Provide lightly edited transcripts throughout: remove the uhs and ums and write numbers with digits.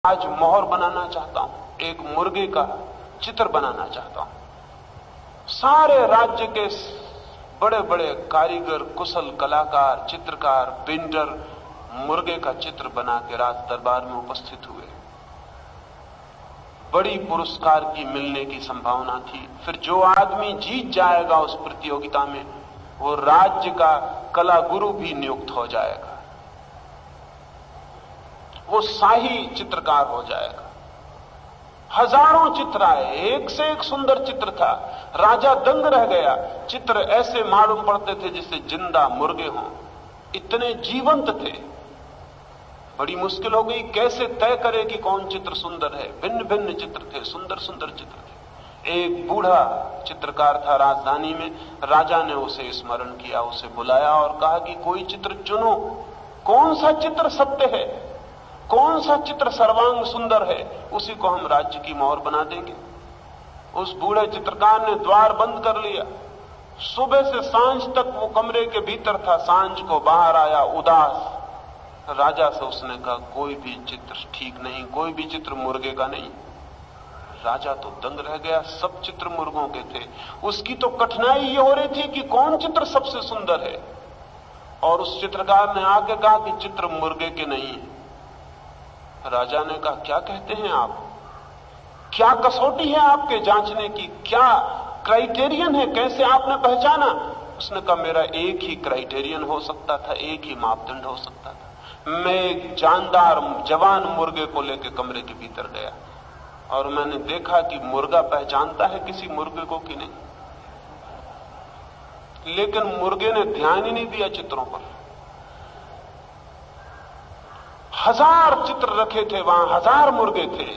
आज मोहर बनाना चाहता हूं, एक मुर्गे का चित्र बनाना चाहता हूं। सारे राज्य के बड़े बड़े कारीगर, कुशल कलाकार, चित्रकार, पेंटर मुर्गे का चित्र बना के राज दरबार में उपस्थित हुए। बड़ी पुरस्कार की मिलने की संभावना थी। फिर जो आदमी जीत जाएगा उस प्रतियोगिता में, वो राज्य का कला गुरु भी नियुक्त हो जाएगा, वो शाही चित्रकार हो जाएगा। हजारों चित्र आए, एक से एक सुंदर चित्र था। राजा दंग रह गया। चित्र ऐसे मालूम पड़ते थे जैसे जिंदा मुर्गे हों, इतने जीवंत थे। बड़ी मुश्किल हो गई, कैसे तय करे कि कौन चित्र सुंदर है। भिन्न भिन्न चित्र थे, सुंदर सुंदर चित्र थे। एक बूढ़ा चित्रकार था राजधानी में। राजा ने उसे स्मरण किया, उसे बुलाया और कहा कि कोई चित्र चुनो, कौन सा चित्र सत्य है, कौन सा चित्र सर्वांग सुंदर है, उसी को हम राज्य की मोहर बना देंगे। उस बूढ़े चित्रकार ने द्वार बंद कर लिया। सुबह से सांझ तक वो कमरे के भीतर था। सांझ को बाहर आया उदास। राजा से उसने कहा, कोई भी चित्र ठीक नहीं, कोई भी चित्र मुर्गे का नहीं। राजा तो दंग रह गया, सब चित्र मुर्गों के थे। उसकी तो कठिनाई ये हो रही थी कि कौन चित्र सबसे सुंदर है। और उस चित्रकार ने आके कहा कि चित्र मुर्गे के नहीं। राजा ने कहा, क्या कहते हैं आप? क्या कसौटी है आपके जांचने की? क्या क्राइटेरियन है? कैसे आपने पहचाना? उसने कहा, मेरा एक ही क्राइटेरियन हो सकता था, एक ही मापदंड हो सकता था। मैं एक जानदार जवान मुर्गे को लेकर कमरे के भीतर गया और मैंने देखा कि मुर्गा पहचानता है किसी मुर्गे को कि नहीं। लेकिन मुर्गे ने ध्यान ही नहीं दिया चित्रों पर। हजार चित्र रखे थे वहां, हजार मुर्गे थे।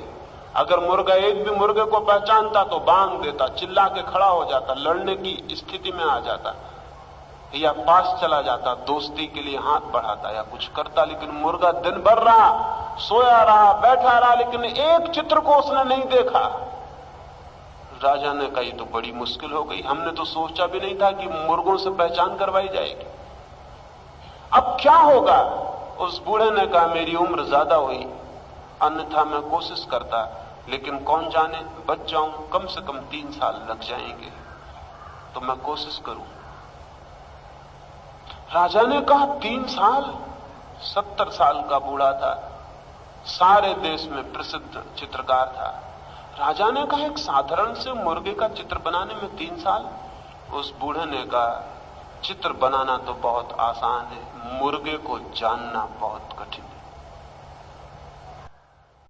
अगर मुर्गा एक भी मुर्गे को पहचानता तो बांग देता, चिल्ला के खड़ा हो जाता, लड़ने की स्थिति में आ जाता, या पास चला जाता, दोस्ती के लिए हाथ बढ़ाता या कुछ करता। लेकिन मुर्गा दिन भर रहा, सोया रहा, बैठा रहा, लेकिन एक चित्र को उसने नहीं देखा। राजा ने कहा, ये तो बड़ी मुश्किल हो गई, हमने तो सोचा भी नहीं था कि मुर्गों से पहचान करवाई जाएगी। अब क्या होगा? उस बूढ़े ने कहा, मेरी उम्र ज्यादा हुई, अन्यथा मैं कोशिश करता, लेकिन कौन जाने बच जाऊं, कम से कम 3 साल लग जाएंगे, तो मैं कोशिश करूं। राजा ने कहा, 3 साल? 70 साल का बूढ़ा था, सारे देश में प्रसिद्ध चित्रकार था। राजा ने कहा, एक साधारण से मुर्गे का चित्र बनाने में 3 साल? उस बूढ़े ने कहा, चित्र बनाना तो बहुत आसान है, मुर्गे को जानना बहुत कठिन।